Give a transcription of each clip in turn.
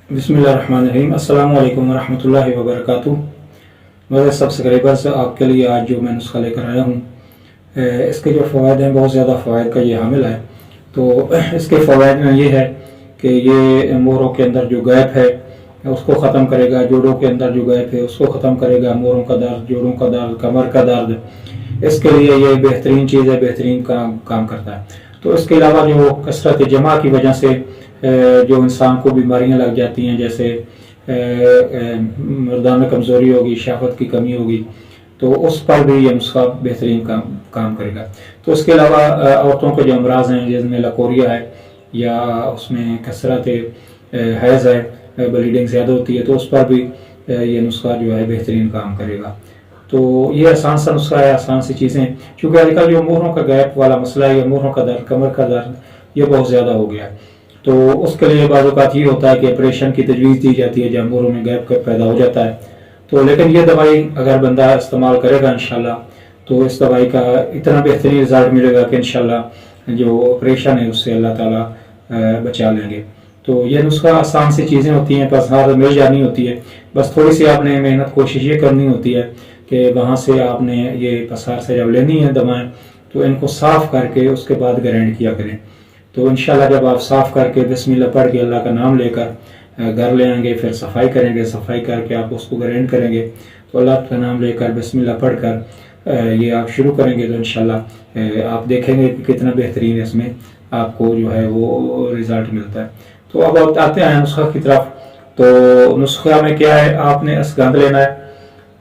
बिस्मिल्लाहिर्रहमानिर्रहीम। अस्सलाम वालेकुम रहमतुल्लाहि व बरकातुहू। मेरे सब्सक्राइबर्स, आपके लिए आज जो मैं नुस्खा लेकर आया हूँ, इसके जो फ़वाद हैं, बहुत ज़्यादा फ़वाद का ये हामिल है। तो इसके फ़वाद में ये है कि ये मोरों के अंदर जो गैप है उसको ख़त्म करेगा, जोड़ों के अंदर जो गैप है उसको ख़त्म करेगा, मोरों का दर्द, जोड़ों का दर्द, कमर का दर्द, इसके लिए ये बेहतरीन चीज़ है, बेहतरीन काम करता है। तो इसके अलावा जो कसरत जमा की वजह से जो इंसान को बीमारियां लग जाती हैं, जैसे मर्दाना कमज़ोरी होगी, शहावत की कमी होगी, तो उस पर भी ये नुस्खा बेहतरीन काम करेगा। तो इसके अलावा औरतों के जो अमराज हैं, जिसमें लकोरिया है या उसमें कसरत हैज़ है, ब्लीडिंग ज़्यादा होती है, तो उस पर भी ये नुस्खा जो है बेहतरीन काम करेगा। तो ये आसान सा नुस्खा है, आसान सी चीज़ें, क्योंकि आजकल जो मोहरों का गैप वाला मसला है, या मोहरों का दर्द, कमर का दर्द, ये बहुत ज़्यादा हो गया है। तो उसके लिए बाज़ औक़ात ये होता है कि ऑपरेशन की तजवीज़ दी जाती है जब मोहरों में गैप पैदा हो जाता है। तो लेकिन ये दवाई अगर बंदा इस्तेमाल करेगा इंशाल्लाह, तो इस दवाई का इतना बेहतरीन रिज़ल्ट मिलेगा कि इंशाल्लाह जो ऑपरेशन है उससे अल्लाह ताला बचा लेंगे। तो ये नुस्खा आसान सी चीज़ें होती हैं, बस हाथ मिल जानी होती है, बस थोड़ी सी आपने मेहनत कोशिश ये करनी होती है कि वहाँ से आपने ये पसार से जब लेनी है दवाएँ, तो इनको साफ़ करके उसके बाद ग्राइंड किया करें। तो इंशाल्लाह जब आप साफ़ करके बिस्मिल्लाह पढ़ के अल्लाह का नाम लेकर घर ले आएंगे, फिर सफाई करेंगे, सफाई करके आप उसको ग्राइंड करेंगे, तो अल्लाह का नाम लेकर बिस्मिल्लाह पढ़कर ये आप शुरू करेंगे, तो इंशाल्लाह आप देखेंगे कि कितना बेहतरीन इसमें आपको जो है वो रिज़ल्ट मिलता है। तो अब आते हैं नुस्खा की तरफ। तो नुस्खा में क्या है, आपने असगंध लेना है,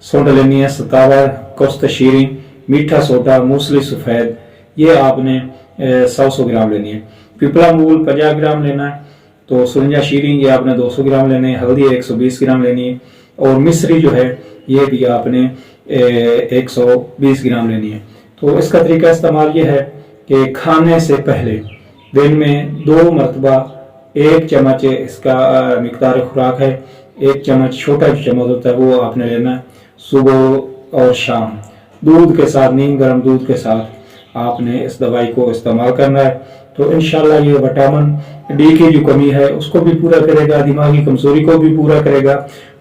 सोडा लेनी है, सतावर, कुस्त शीरी, मीठा सोडा, मूसली सफ़ेद, ये आपने 100 ग्राम लेनी है। पिपला मूल 50 ग्राम लेना है। तो सुरंजा शीरी ये आपने 200 ग्राम लेने है। हल्दी 120 ग्राम लेनी है। और मिश्री जो है ये भी आपने 120 ग्राम लेनी है। तो इसका तरीका इस्तेमाल ये है कि खाने से पहले दिन में 2 मरतबा 1 चम्मच इसका मिकदार खुराक है, 1 चम्मच छोटा जो चम्मच होता है वो आपने लेना है। सुबह और शाम दूध के साथ, नीम गर्म दूध के साथ आपने इस दवाई को इस्तेमाल करना है। तो इंशाल्लाह ये विटामिन डी की जो कमी है उसको भी पूरा करेगा, दिमागी कमजोरी को भी पूरा करेगा।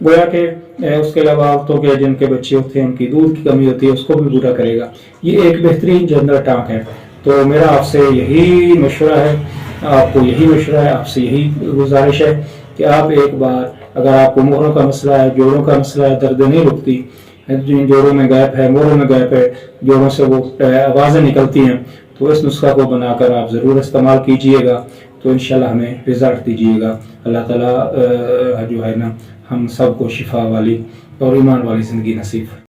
गोया के उसके अलावा औरतों के जिनके बच्चे होते हैं उनकी दूध की कमी होती है उसको भी पूरा करेगा। ये एक बेहतरीन जनरल टांक है। तो मेरा आपसे यही मशवरा है, आपसे यही गुजारिश है कि आप एक बार, अगर आपको मोहरों का मसला है, जोड़ों का मसला है, दर्द नहीं रुकती, जिन जोड़ों में गैप है, मोरों में गैप है, जोड़ों से वो आवाज़ें निकलती हैं, तो इस नुस्खा को बनाकर आप ज़रूर इस्तेमाल कीजिएगा। तो इंशाल्लाह हमें रिज़ल्ट दीजिएगा। अल्लाह ताला जो है ना हम सबको शिफा वाली और ईमान वाली ज़िंदगी नसीब